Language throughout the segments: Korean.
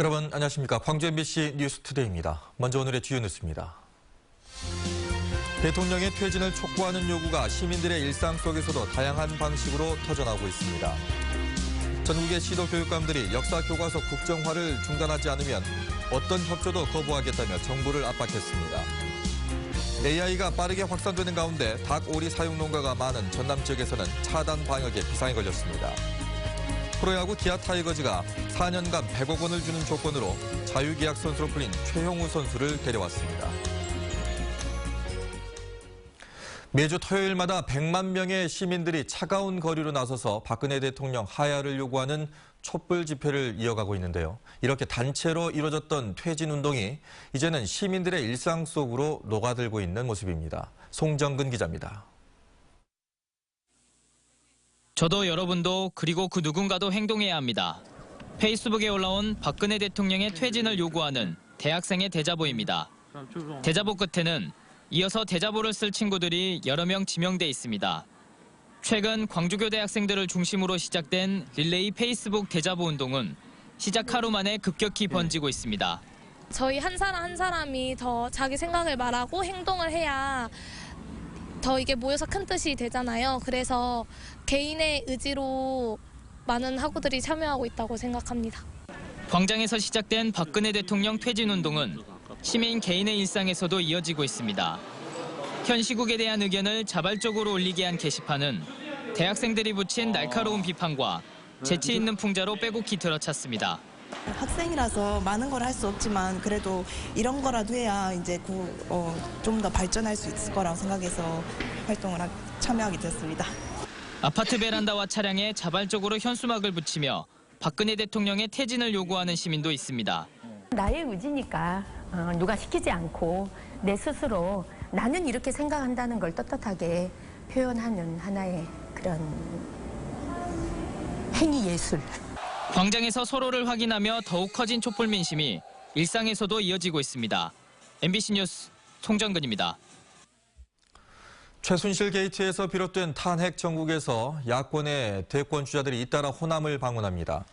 여러분 안녕하십니까. 광주 MBC 뉴스투데이입니다. 먼저 오늘의 주요 뉴스입니다. 대통령의 퇴진을 촉구하는 요구가 시민들의 일상 속에서도 다양한 방식으로 터져나오고 있습니다. 전국의 시도 교육감들이 역사 교과서 국정화를 중단하지 않으면 어떤 협조도 거부하겠다며 정부를 압박했습니다. AI가 빠르게 확산되는 가운데 닭 오리 사육 농가가 많은 전남 지역에서는 차단 방역에 비상이 걸렸습니다. 프로야구 기아 타이거즈가 4년간 100억 원을 주는 조건으로 자유계약 선수로 불린 최형우 선수를 데려왔습니다. 매주 토요일마다 100만 명의 시민들이 차가운 거리로 나서서 박근혜 대통령 하야를 요구하는 촛불 집회를 이어가고 있는데요. 이렇게 단체로 이뤄졌던 퇴진 운동이 이제는 시민들의 일상 속으로 녹아들고 있는 모습입니다. 송정근 기자입니다. 저도 여러분도 그리고 그 누군가도 행동해야 합니다. 페이스북에 올라온 박근혜 대통령의 퇴진을 요구하는 대학생의 대자보입니다. 대자보 끝에는 이어서 대자보를 쓸 친구들이 여러 명 지명돼 있습니다. 최근 광주교대 학생들을 중심으로 시작된 릴레이 페이스북 대자보 운동은 시작 하루 만에 급격히 번지고 있습니다. 저희 한 사람 한 사람이 더 자기 생각을 말하고 행동을 해야 더 이게 모여서 큰 뜻이 되잖아요. 그래서 개인의 의지로 많은 학우들이 참여하고 있다고 생각합니다. 광장에서 시작된 박근혜 대통령 퇴진 운동은 시민 개인의 일상에서도 이어지고 있습니다. 현 시국에 대한 의견을 자발적으로 올리게 한 게시판은 대학생들이 붙인 날카로운 비판과 재치 있는 풍자로 빼곡히 들어찼습니다. 학생이라서 많은 걸 할 수 없지만 그래도 이런 거라도 해야 이제 좀 더 발전할 수 있을 거라고 생각해서 참여하게 됐습니다. 아파트 베란다와 차량에 자발적으로 현수막을 붙이며 박근혜 대통령의 퇴진을 요구하는 시민도 있습니다. 나의 의지니까 누가 시키지 않고 내 스스로 나는 이렇게 생각한다는 걸 떳떳하게 표현하는 하나의 그런 행위 예술. 광장에서 서로를 확인하며 더욱 커진 촛불 민심이 일상에서도 이어지고 있습니다. MBC 뉴스 송정근입니다. 최순실 게이트에서 비롯된 탄핵 정국에서 야권의 대권 주자들이 잇따라 호남을 방문합니다.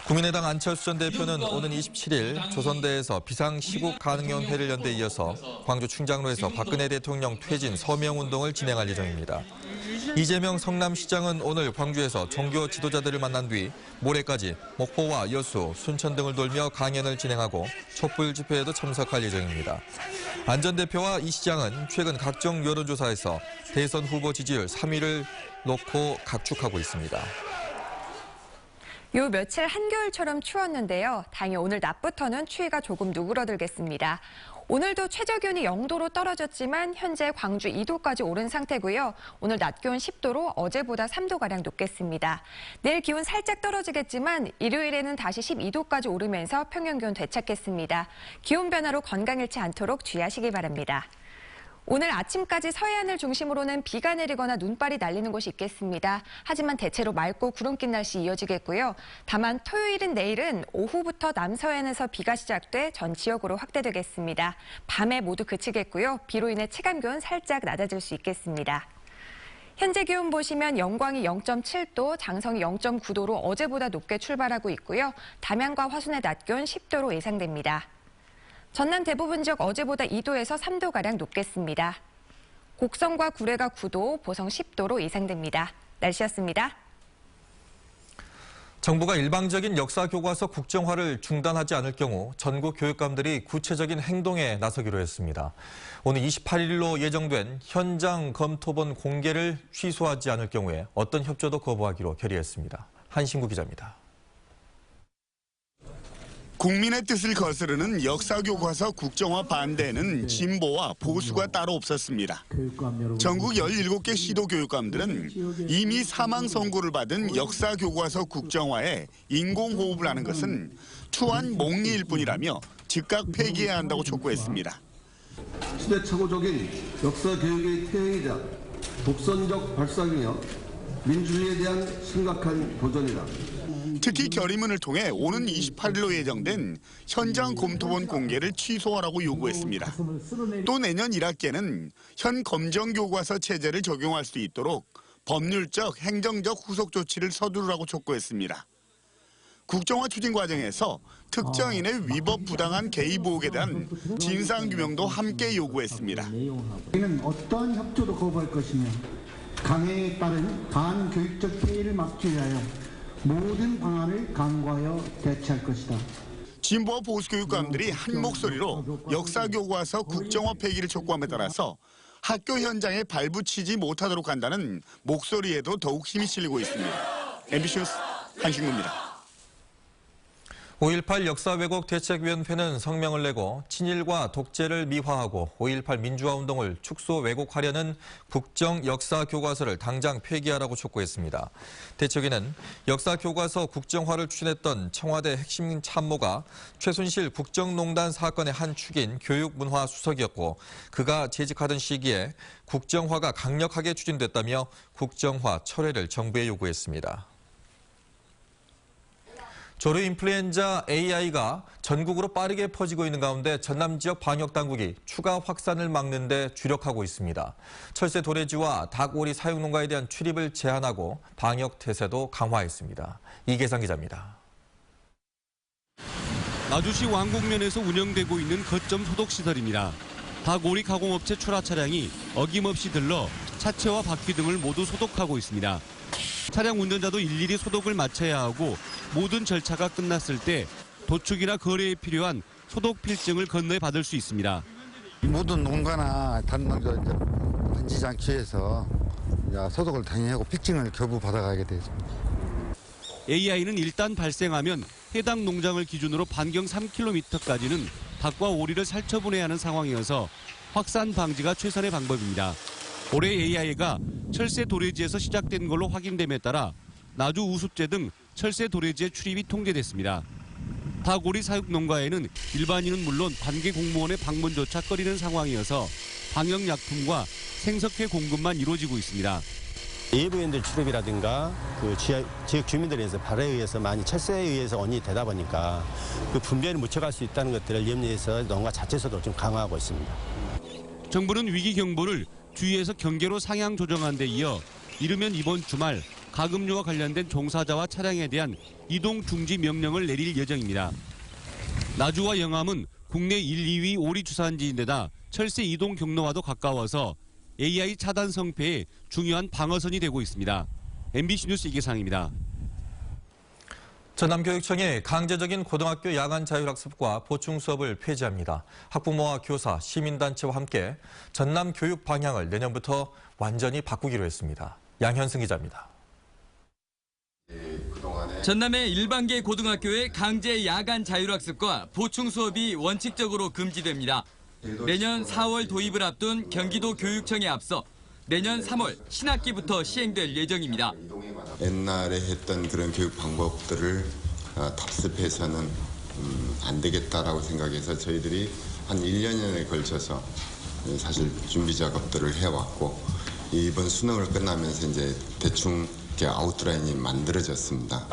국민의당 안철수 전 대표는 오는 27일 조선대에서 비상시국 가능연회를 연 데 이어서 광주 충장로에서 박근혜 대통령 퇴진 서명운동을 진행할 예정입니다. 이재명 성남시장은 오늘 광주에서 종교 지도자들을 만난 뒤 모레까지 목포와 여수, 순천 등을 돌며 강연을 진행하고 촛불 집회에도 참석할 예정입니다. 안 전 대표와 이 시장은 최근 각종 여론조사에서 대선 후보 지지율 3위를 놓고 각축하고 있습니다. 요 며칠 한겨울처럼 추웠는데요. 다행히 오늘 낮부터는 추위가 조금 누그러들겠습니다. 오늘도 최저기온이 0도로 떨어졌지만 현재 광주 2도까지 오른 상태고요. 오늘 낮 기온 10도로 어제보다 3도가량 높겠습니다. 내일 기온 살짝 떨어지겠지만 일요일에는 다시 12도까지 오르면서 평년 기온 되찾겠습니다. 기온 변화로 건강 잃지 않도록 주의하시기 바랍니다. 오늘 아침까지 서해안을 중심으로는 비가 내리거나 눈발이 날리는 곳이 있겠습니다. 하지만 대체로 맑고 구름 낀 날씨 이어지겠고요. 다만 토요일인 내일은 오후부터 남서해안에서 비가 시작돼 전 지역으로 확대되겠습니다. 밤에 모두 그치겠고요. 비로 인해 체감기온 살짝 낮아질 수 있겠습니다. 현재 기온 보시면 영광이 0.7도, 장성이 0.9도로 어제보다 높게 출발하고 있고요. 담양과 화순의 낮 기온 10도로 예상됩니다. 전남 대부분 지역 어제보다 2도에서 3도가량 높겠습니다. 곡성과 구례가 9도, 보성 10도로 예상됩니다. 날씨였습니다. 정부가 일방적인 역사교과서 국정화를 중단하지 않을 경우 전국 교육감들이 구체적인 행동에 나서기로 했습니다. 오늘 28일로 예정된 현장 검토본 공개를 취소하지 않을 경우에 어떤 협조도 거부하기로 결의했습니다. 한신구 기자입니다. 국민의 뜻을 거스르는 역사교과서 국정화 반대에는 진보와 보수가 따로 없었습니다. 전국 17개 시도교육감들은 이미 사망 선고를 받은 역사교과서 국정화에 인공호흡을 하는 것은 추한 몽리일 뿐이라며 즉각 폐기해야 한다고 촉구했습니다. 시대착오적인 역사교육의 퇴행이자 독선적 발상이며 민주주의에 대한 심각한 도전이다. 특히 결의문을 통해 오는 28일로 예정된 현장 검토본 공개를 취소하라고 요구했습니다. 또 내년 1학기에는 현 검정교과서 체제를 적용할 수 있도록 법률적, 행정적 후속 조치를 서두르라고 촉구했습니다. 국정화 추진 과정에서 특정인의 위법 부당한 개입 의혹에 대한 진상규명도 함께 요구했습니다. 저희는 어떠한 협조도 거부할 것이며 강해에 따른 반교육적 피해를 막기 위하여 모든 방안을 강구하여 대처할 것이다. 진보와 보수 교육감들이 한 목소리로 역사교과서 국정화 폐기를 촉구함에 따라서 학교 현장에 발붙이지 못하도록 한다는 목소리에도 더욱 힘이 실리고 있습니다. MBC 뉴스 한신구입니다. 5.18 역사 왜곡 대책위원회는 성명을 내고 친일과 독재를 미화하고 5.18 민주화운동을 축소 왜곡하려는 국정 역사 교과서를 당장 폐기하라고 촉구했습니다. 대책위는 역사 교과서 국정화를 추진했던 청와대 핵심 참모가 최순실 국정농단 사건의 한 축인 교육문화수석이었고 그가 재직하던 시기에 국정화가 강력하게 추진됐다며 국정화 철회를 정부에 요구했습니다. 조류 인플루엔자 AI가 전국으로 빠르게 퍼지고 있는 가운데 전남 지역 방역당국이 추가 확산을 막는 데 주력하고 있습니다. 철새 도래지와 닭, 오리 사육 농가에 대한 출입을 제한하고 방역 태세도 강화했습니다. 이계상 기자입니다. 나주시 왕곡면에서 운영되고 있는 거점 소독시설입니다. 닭, 오리 가공업체 출하 차량이 어김없이 들러 차체와 바퀴 등을 모두 소독하고 있습니다. 차량 운전자도 일일이 소독을 마쳐야 하고 모든 절차가 끝났을 때 도축이나 거래에 필요한 소독 필증을 건너에 받을 수 있습니다. 모든 농가나 단농자 만지지 않기 위해서 소독을 당연히 하고 필증을 교부 받아가게 되습니다. AI는 일단 발생하면 해당 농장을 기준으로 반경 3km까지는 닭과 오리를 살처분해야 하는 상황이어서 확산 방지가 최선의 방법입니다. 올해 AI가 철새 도래지에서 시작된 걸로 확인됨에 따라 나주 우습제 등 철새 도래지의 출입이 통제됐습니다. 닭, 오리 사육 농가에는 일반인은 물론 관계 공무원의 방문조차 꺼리는 상황이어서 방역약품과 생석회 공급만 이루어지고 있습니다. 예부인들 출입이라든가 그 지역 주민들에 의해서 발해에 의해서 많이 철새에 의해서 원인이 되다 보니까 그 분변을 묻혀갈 수 있다는 것들을 염려해서 농가 자체에서도 좀 강화하고 있습니다. 정부는 위기 경보를 주위에서 경계로 상향 조정한 데 이어 이르면 이번 주말 가금류와 관련된 종사자와 차량에 대한 이동 중지 명령을 내릴 예정입니다. 나주와 영암은 국내 1, 2위 오리 주산지인데다 철새 이동 경로와도 가까워서 AI 차단 성패에 중요한 방어선이 되고 있습니다. MBC 뉴스 이계상입니다. 전남교육청이 강제적인 고등학교 야간 자율학습과 보충 수업을 폐지합니다. 학부모와 교사, 시민단체와 함께 전남 교육 방향을 내년부터 완전히 바꾸기로 했습니다. 양현승 기자입니다. 전남의 일반계 고등학교의 강제 야간 자율학습과 보충 수업이 원칙적으로 금지됩니다. 내년 4월 도입을 앞둔 경기도 교육청에 앞서 내년 3월 신학기부터 시행될 예정입니다. 옛날에 했던 그런 교육 방법들을 답습해서는 안 되겠다라고 생각해서 저희들이 한 1년에 걸쳐서 사실 준비 작업들을 해왔고 이번 수능을 끝나면서 이제 대충 아웃라인이 만들어졌습니다.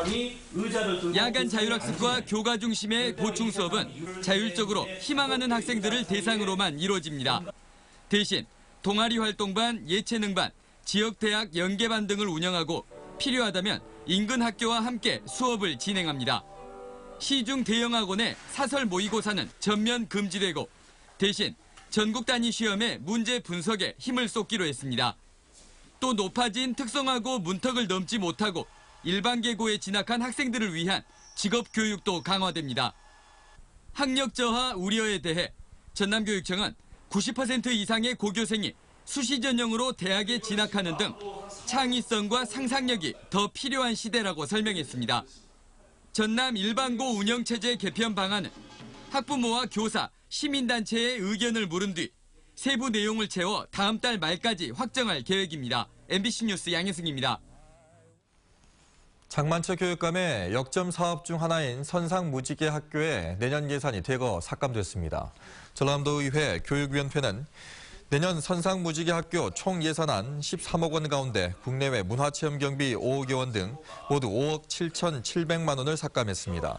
야간 자율학습과 교과 중심의 보충 수업은 자율적으로 희망하는 학생들을 대상으로만 이루어집니다. 대신 동아리 활동반, 예체능반, 지역대학 연계반 등을 운영하고 필요하다면 인근 학교와 함께 수업을 진행합니다. 시중 대형 학원의 사설 모의고사는 전면 금지되고 대신 전국 단위 시험의 문제 분석에 힘을 쏟기로 했습니다. 또 높아진 특성화고 문턱을 넘지 못하고 일반계고에 진학한 학생들을 위한 직업교육도 강화됩니다. 학력 저하 우려에 대해 전남교육청은 90% 이상의 고교생이 수시 전형으로 대학에 진학하는 등 창의성과 상상력이 더 필요한 시대라고 설명했습니다. 전남 일반고 운영체제 개편 방안은 학부모와 교사, 시민단체의 의견을 물은 뒤 세부 내용을 채워 다음 달 말까지 확정할 계획입니다. MBC 뉴스 양현승입니다. 장만철 교육감의 역점 사업 중 하나인 선상무지개 학교의 내년 예산이 대거 삭감됐습니다. 전남도의회 교육위원회는 내년 선상무지개 학교 총 예산안 13억 원 가운데 국내외 문화체험 경비 5억여 원 등 모두 5억 7,700만 원을 삭감했습니다.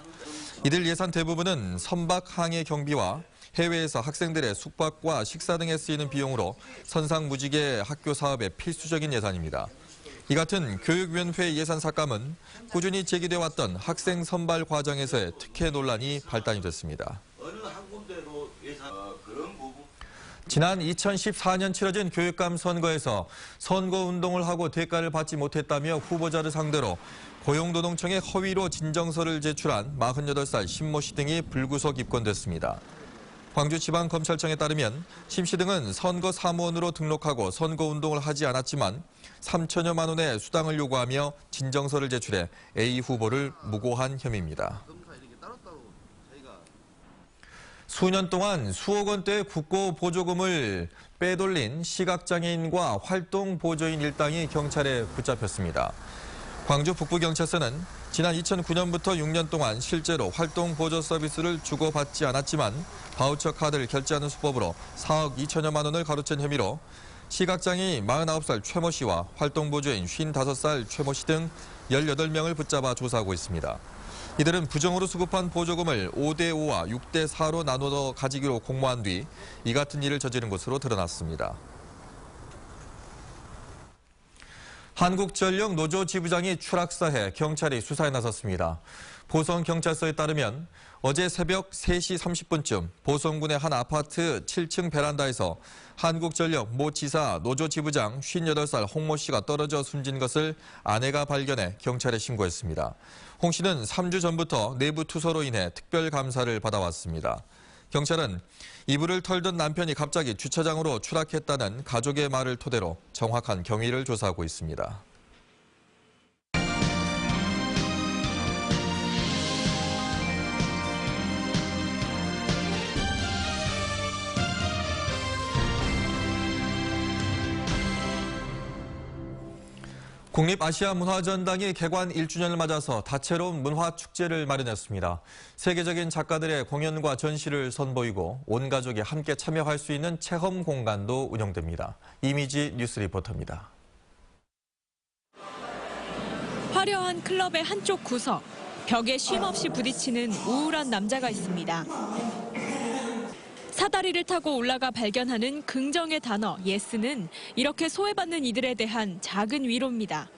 이들 예산 대부분은 선박 항해 경비와 해외에서 학생들의 숙박과 식사 등에 쓰이는 비용으로 선상무지개 학교 사업의 필수적인 예산입니다. 이 같은 교육위원회 예산 삭감은 꾸준히 제기돼 왔던 학생 선발 과정에서의 특혜 논란이 발단이 됐습니다. 지난 2014년 치러진 교육감 선거에서 선거운동을 하고 대가를 받지 못했다며 후보자를 상대로 고용노동청에 허위로 진정서를 제출한 48살 신모 씨 등이 불구속 입건됐습니다. 광주지방검찰청에 따르면 심 씨 등은 선거 사무원으로 등록하고 선거운동을 하지 않았지만 3천여만 원의 수당을 요구하며 진정서를 제출해 A 후보를 무고한 혐의입니다. 수년 동안 수억 원대의 국고 보조금을 빼돌린 시각장애인과 활동보조인 일당이 경찰에 붙잡혔습니다. 광주 북부경찰서는 지난 2009년부터 6년 동안 실제로 활동보조 서비스를 주고받지 않았지만 바우처 카드를 결제하는 수법으로 4억 2천여만 원을 가로챈 혐의로 시각장애인 49살 최모 씨와 활동보조인 55살 최모 씨 등 18명을 붙잡아 조사하고 있습니다. 이들은 부정으로 수급한 보조금을 5대5와 6대4로 나누어 가지기로 공모한 뒤 이 같은 일을 저지른 것으로 드러났습니다. 한국전력 노조 지부장이 추락사해 경찰이 수사에 나섰습니다. 보성경찰서에 따르면 어제 새벽 3시 30분쯤 보성군의 한 아파트 7층 베란다에서 한국전력 모 지사 노조 지부장 58살 홍모 씨가 떨어져 숨진 것을 아내가 발견해 경찰에 신고했습니다. 홍 씨는 3주 전부터 내부 투서로 인해 특별감사를 받아왔습니다. 경찰은 이불을 털던 남편이 갑자기 주차장으로 추락했다는 가족의 말을 토대로 정확한 경위를 조사하고 있습니다. 국립아시아문화전당이 개관 1주년을 맞아서 다채로운 문화축제를 마련했습니다. 세계적인 작가들의 공연과 전시를 선보이고 온 가족이 함께 참여할 수 있는 체험 공간도 운영됩니다. 이미지 뉴스 리포터입니다. 화려한 클럽의 한쪽 구석, 벽에 쉼없이 부딪히는 우울한 남자가 있습니다. 사다리를 타고 올라가 발견하는 긍정의 단어 예스는 이렇게 소외받는 이들에 대한 작은 위로입니다.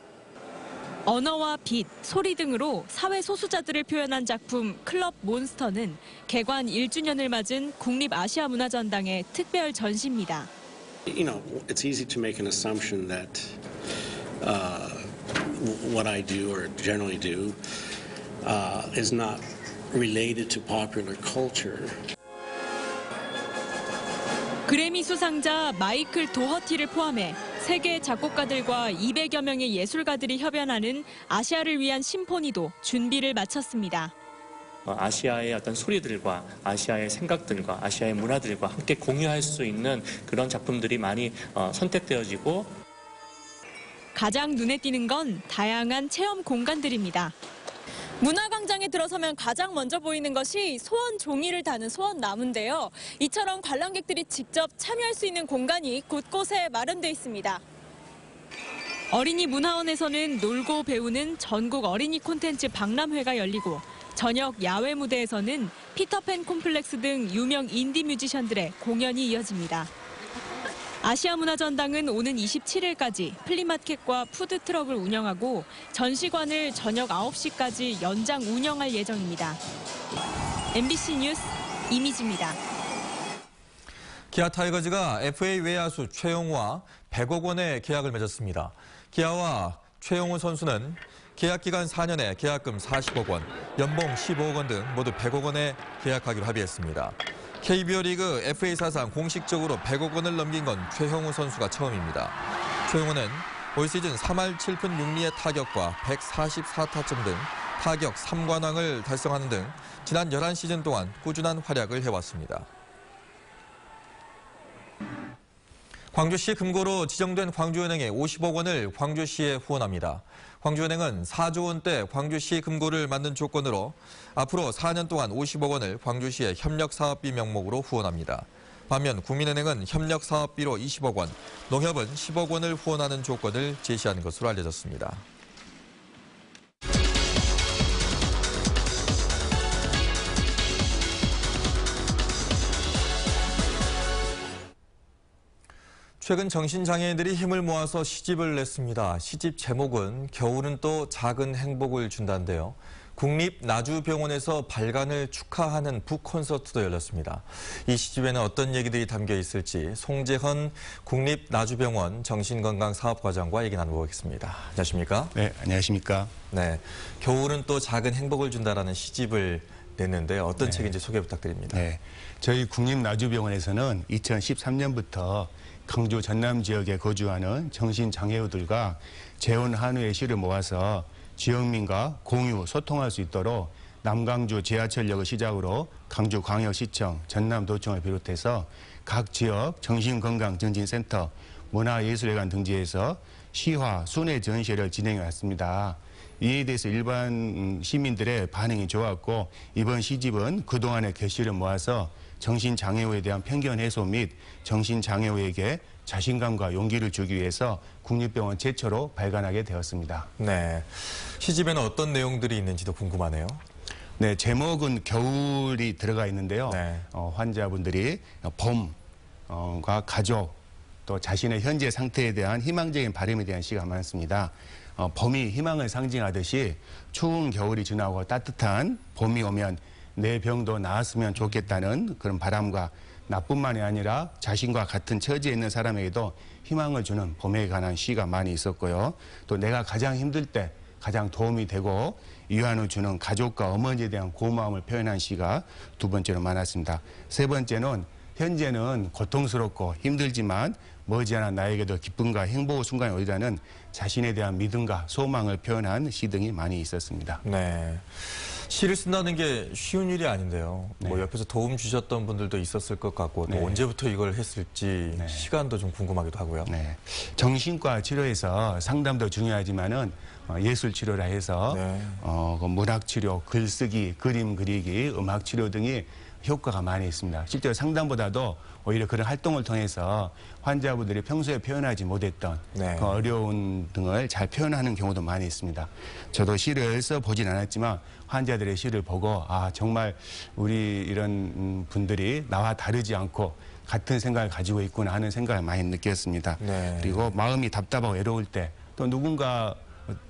언어와 빛, 소리 등으로 사회 소수자들을 표현한 작품 클럽 몬스터는 개관 1주년을 맞은 국립아시아문화전당의 특별 전시입니다. You know, it's easy to make an assumption that what I do or generally do is not related to popular culture. 그래미 수상자 마이클 도허티를 포함해 세계 작곡가들과 200여 명의 예술가들이 협연하는 아시아를 위한 심포니도 준비를 마쳤습니다. 아시아의 어떤 소리들과 아시아의 생각들과 아시아의 문화들과 함께 공유할 수 있는 그런 작품들이 많이 선택되어지고 가장 눈에 띄는 건 다양한 체험 공간들입니다. 문화광장에 들어서면 가장 먼저 보이는 것이 소원 종이를 다는 소원나무인데요. 이처럼 관람객들이 직접 참여할 수 있는 공간이 곳곳에 마련돼 있습니다. 어린이 문화원에서는 놀고 배우는 전국 어린이 콘텐츠 박람회가 열리고 저녁 야외 무대에서는 피터팬 콤플렉스 등 유명 인디 뮤지션들의 공연이 이어집니다. 아시아문화전당은 오는 27일까지 플리마켓과 푸드트럭을 운영하고 전시관을 저녁 9시까지 연장 운영할 예정입니다. MBC 뉴스 이미지입니다. 기아 타이거즈가 FA 외야수 최용우와 100억 원의 계약을 맺었습니다. 기아와 최용우 선수는 계약 기간 4년에 계약금 40억 원, 연봉 15억 원 등 모두 100억 원에 계약하기로 합의했습니다. KBO 리그 FA 사상 공식적으로 100억 원을 넘긴 건 최용우 선수가 처음입니다. 최용우는 올 시즌 3할 7푼 6리의 타격과 144타점 등 타격 3관왕을 달성하는 등 지난 11시즌 동안 꾸준한 활약을 해왔습니다. 광주시 금고로 지정된 광주은행에 50억 원을 광주시에 후원합니다. 광주은행은 4조 원대 광주시 금고를 만든 조건으로 앞으로 4년 동안 50억 원을 광주시의 협력사업비 명목으로 후원합니다. 반면 국민은행은 협력사업비로 20억 원, 농협은 10억 원을 후원하는 조건을 제시한 것으로 알려졌습니다. 최근 정신장애인들이 힘을 모아서 시집을 냈습니다. 시집 제목은 겨울은 또 작은 행복을 준다인데요. 국립나주병원에서 발간을 축하하는 북콘서트도 열렸습니다. 이 시집에는 어떤 얘기들이 담겨 있을지 송재헌 국립나주병원 정신건강사업과장과 얘기 나눠보겠습니다. 안녕하십니까? 네, 안녕하십니까? 네, 겨울은 또 작은 행복을 준다라는 시집을 냈는데 어떤 책인지 소개 부탁드립니다. 네, 저희 국립나주병원에서는 2013년부터 강주 전남 지역에 거주하는 정신장애우들과 재혼 한우의 시를 모아서 지역민과 공유, 소통할 수 있도록 남강주 지하철역을 시작으로 강주광역시청, 전남도청을 비롯해서 각 지역 정신건강증진센터, 문화예술회관 등지에서 시화, 순회 전시회를 진행해 왔습니다. 이에 대해서 일반 시민들의 반응이 좋았고 이번 시집은 그동안의 결실을 모아서 정신장애우에 대한 편견 해소 및 정신장애우에게 자신감과 용기를 주기 위해서 국립병원 최초로 발간하게 되었습니다. 네, 시집에는 어떤 내용들이 있는지도 궁금하네요. 네, 제목은 겨울이 들어가 있는데요. 네. 환자분들이 봄과 가족 또 자신의 현재 상태에 대한 희망적인 바람에 대한 시가 많습니다. 봄이 희망을 상징하듯이 추운 겨울이 지나고 따뜻한 봄이 오면 내 병도 나았으면 좋겠다는 그런 바람과 나뿐만이 아니라 자신과 같은 처지에 있는 사람에게도 희망을 주는 봄에 관한 시가 많이 있었고요. 또 내가 가장 힘들 때 가장 도움이 되고 위안을 주는 가족과 어머니에 대한 고마움을 표현한 시가 두 번째로 많았습니다. 세 번째는 현재는 고통스럽고 힘들지만 머지않아 나에게도 기쁨과 행복의 순간이 오리라는 자신에 대한 믿음과 소망을 표현한 시 등이 많이 있었습니다. 네. 시를 쓴다는 게 쉬운 일이 아닌데요. 뭐 옆에서 도움 주셨던 분들도 있었을 것 같고 또 언제부터 이걸 했을지 시간도 좀 궁금하기도 하고요. 네. 정신과 치료에서 상담도 중요하지만은 예술 치료라 해서 그 문학 치료, 글쓰기, 그림 그리기, 음악 치료 등이 효과가 많이 있습니다. 실제로 상담보다도 오히려 그런 활동을 통해서 환자분들이 평소에 표현하지 못했던 그 어려운 등을 잘 표현하는 경우도 많이 있습니다. 저도 시를 써보진 않았지만 환자들의 시를 보고 아 정말 우리 이런 분들이 나와 다르지 않고 같은 생각을 가지고 있구나 하는 생각을 많이 느꼈습니다. 그리고 마음이 답답하고 외로울 때 또 누군가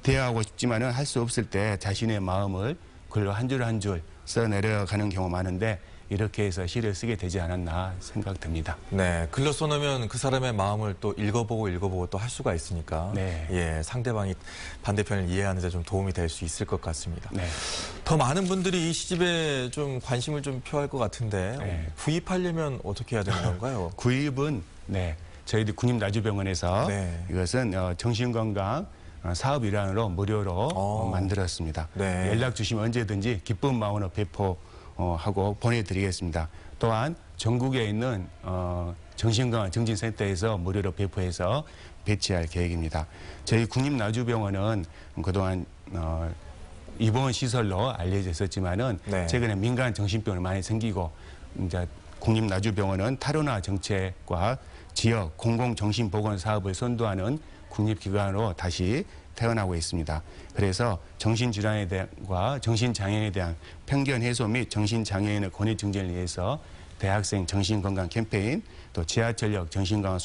대화하고 싶지만은 할 수 없을 때 자신의 마음을 글로 한 줄 한 줄 써내려가는 경우가 많은데 이렇게 해서 시를 쓰게 되지 않았나 생각됩니다. 네, 글로 써놓으면 그 사람의 마음을 또 읽어보고 또 할 수가 있으니까 예, 상대방이 반대편을 이해하는 데 좀 도움이 될 수 있을 것 같습니다. 더 많은 분들이 이 시집에 좀 관심을 좀 표할 것 같은데 구입하려면 어떻게 해야 되는 건가요? 구입은 저희들 국립나주병원에서 이것은 정신건강 사업 일환으로 무료로 만들었습니다. 연락 주시면 언제든지 기쁜 마음으로 배포하고 보내드리겠습니다. 또한 전국에 있는 정신건강 증진센터에서 무료로 배포해서 배치할 계획입니다. 저희 국립나주병원은 그동안 입원 시설로 알려져 있었지만은 최근에 민간 정신병원이 많이 생기고 이제 국립나주병원은 탈원화 정책과 지역 공공정신보건 사업을 선도하는 국립기관으로 다시 태어나고 있습니다. 그래서 정신질환에 대한과 정신장애인에 대한 편견 해소 및 정신장애인의 권위 증진을 위해서 대학생 정신건강 캠페인, 또 지하철역 정신건강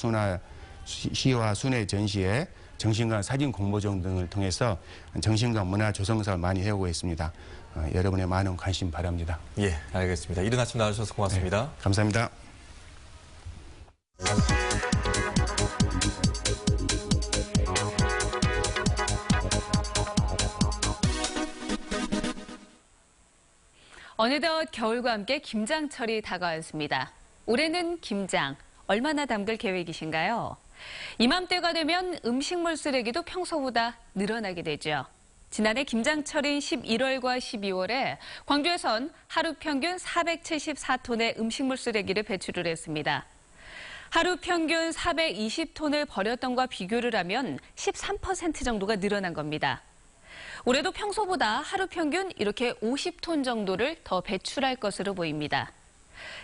시와 순회 전시회, 정신건강 사진 공모전 등을 통해서 정신건강 문화 조성 사업을 많이 해오고 있습니다. 여러분의 많은 관심 바랍니다. 예, 알겠습니다. 이른 아침 나와주셔서 고맙습니다. 감사합니다. 어느덧 겨울과 함께 김장철이 다가왔습니다. 올해는 김장 얼마나 담글 계획이신가요? 이맘때가 되면 음식물 쓰레기도 평소보다 늘어나게 되죠. 지난해 김장철인 11월과 12월에 광주에선 하루 평균 474톤의 음식물 쓰레기를 배출을 했습니다. 하루 평균 420톤을 버렸던과 비교를 하면 13% 정도가 늘어난 겁니다. 올해도 평소보다 하루 평균 이렇게 50톤 정도를 더 배출할 것으로 보입니다.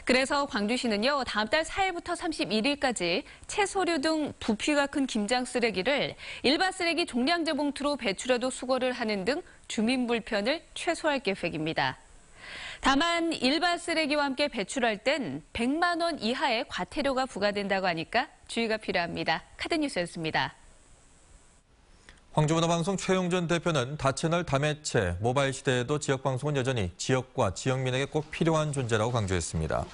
그래서 광주시는요, 다음 달 4일부터 31일까지 채소류 등 부피가 큰 김장 쓰레기를 일반 쓰레기 종량제 봉투로 배출해도 수거를 하는 등 주민 불편을 최소화할 계획입니다. 다만 일반 쓰레기와 함께 배출할 땐 100만 원 이하의 과태료가 부과된다고 하니까 주의가 필요합니다. 카드뉴스였습니다. 황주문화방송 최용준 대표는 다채널 다매체, 모바일 시대에도 지역방송은 여전히 지역과 지역민에게 꼭 필요한 존재라고 강조했습니다.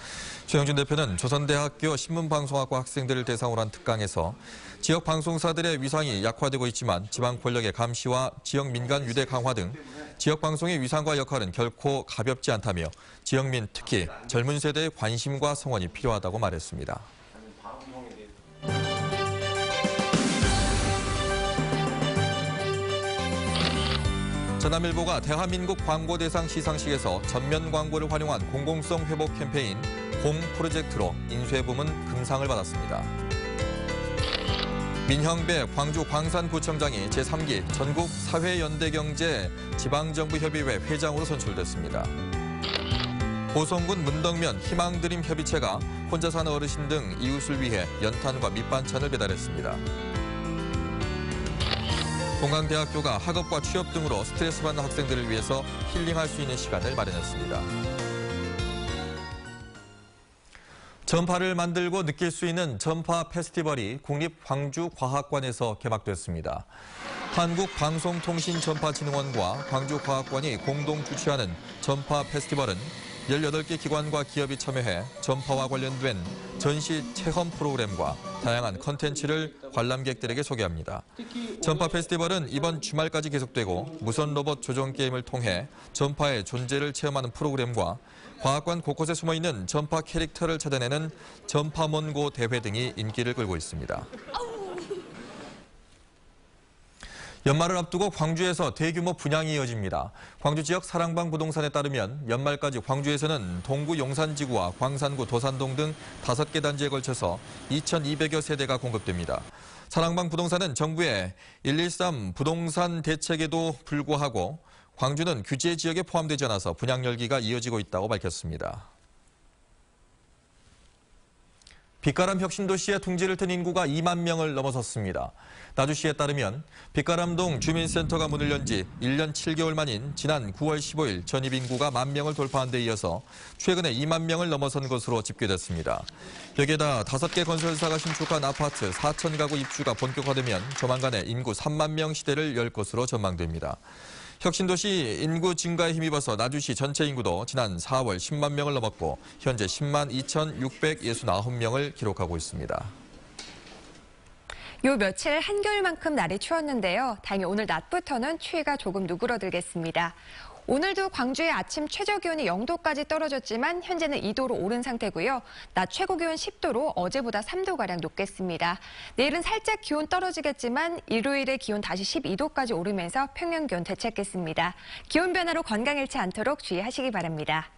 최용준 대표는 조선대학교 신문방송학과 학생들을 대상으로 한 특강에서 지역 방송사들의 위상이 약화되고 있지만 지방 권력의 감시와 지역 민간 유대 강화 등 지역 방송의 위상과 역할은 결코 가볍지 않다며 지역민 특히 젊은 세대의 관심과 성원이 필요하다고 말했습니다. 전남일보가 대한민국 광고대상 시상식에서 전면 광고를 활용한 공공성 회복 캠페인 공 프로젝트로 인쇄부문 금상을 받았습니다. 민형배 광주 광산구청장이 제3기 전국 사회연대경제 지방정부협의회 회장으로 선출됐습니다. 보성군 문덕면 희망드림 협의체가 혼자 사는 어르신 등 이웃을 위해 연탄과 밑반찬을 배달했습니다. 동강대학교가 학업과 취업 등으로 스트레스 받는 학생들을 위해서 힐링할 수 있는 시간을 마련했습니다. 전파를 만들고 느낄 수 있는 전파 페스티벌이 국립광주과학관에서 개막됐습니다. 한국방송통신전파진흥원과 광주과학관이 공동 주최하는 전파 페스티벌은 18개 기관과 기업이 참여해 전파와 관련된 전시 체험 프로그램과 다양한 컨텐츠를 관람객들에게 소개합니다. 전파 페스티벌은 이번 주말까지 계속되고 무선 로봇 조종 게임을 통해 전파의 존재를 체험하는 프로그램과 과학관 곳곳에 숨어있는 전파 캐릭터를 찾아내는 전파몬고 대회 등이 인기를 끌고 있습니다. 연말을 앞두고 광주에서 대규모 분양이 이어집니다. 광주 지역 사랑방 부동산에 따르면 연말까지 광주에서는 동구 용산지구와 광산구 도산동 등 5개 단지에 걸쳐서 2,200여 세대가 공급됩니다. 사랑방 부동산은 정부의 113 부동산 대책에도 불구하고 광주는 규제 지역에 포함되지 않아서 분양 열기가 이어지고 있다고 밝혔습니다. 빛가람 혁신도시에 둥지를 튼 인구가 2만 명을 넘어섰습니다. 나주시에 따르면 빛가람동 주민센터가 문을 연 지 1년 7개월 만인 지난 9월 15일 전입 인구가 1만 명을 돌파한 데 이어서 최근에 2만 명을 넘어선 것으로 집계됐습니다. 여기에다 5개 건설사가 신축한 아파트 4천 가구 입주가 본격화되면 조만간에 인구 3만 명 시대를 열 것으로 전망됩니다. 혁신도시 인구 증가에 힘입어서 나주시 전체 인구도 지난 4월 10만 명을 넘었고 현재 10만 2,669명을 기록하고 있습니다. 요 며칠 한겨울만큼 날이 추웠는데요. 다행히 오늘 낮부터는 추위가 조금 누그러들겠습니다. 오늘도 광주의 아침 최저기온이 0도까지 떨어졌지만 현재는 2도로 오른 상태고요. 낮 최고기온 10도로 어제보다 3도가량 높겠습니다. 내일은 살짝 기온 떨어지겠지만 일요일에 기온 다시 12도까지 오르면서 평년기온 되찾겠습니다. 기온 변화로 건강 잃지 않도록 주의하시기 바랍니다.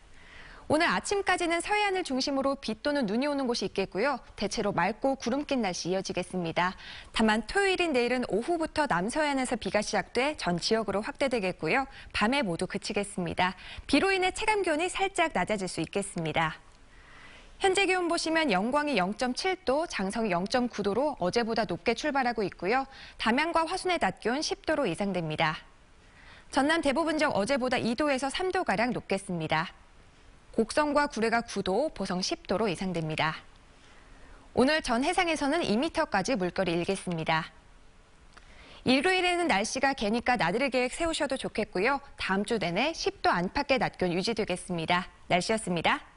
오늘 아침까지는 서해안을 중심으로 비 또는 눈이 오는 곳이 있겠고요. 대체로 맑고 구름 낀 날씨 이어지겠습니다. 다만 토요일인 내일은 오후부터 남서해안에서 비가 시작돼 전 지역으로 확대되겠고요. 밤에 모두 그치겠습니다. 비로 인해 체감기온이 살짝 낮아질 수 있겠습니다. 현재 기온 보시면 영광이 0.7도, 장성이 0.9도로 어제보다 높게 출발하고 있고요. 담양과 화순의 낮 기온 10도로 예상됩니다. 전남 대부분 지역 어제보다 2도에서 3도가량 높겠습니다. 곡성과 구례가 9도, 보성 10도로 예상됩니다. 오늘 전 해상에서는 2m까지 물결이 일겠습니다. 일요일에는 날씨가 개니까 나들이 계획 세우셔도 좋겠고요. 다음 주 내내 10도 안팎의 낮 기온 유지되겠습니다. 날씨였습니다.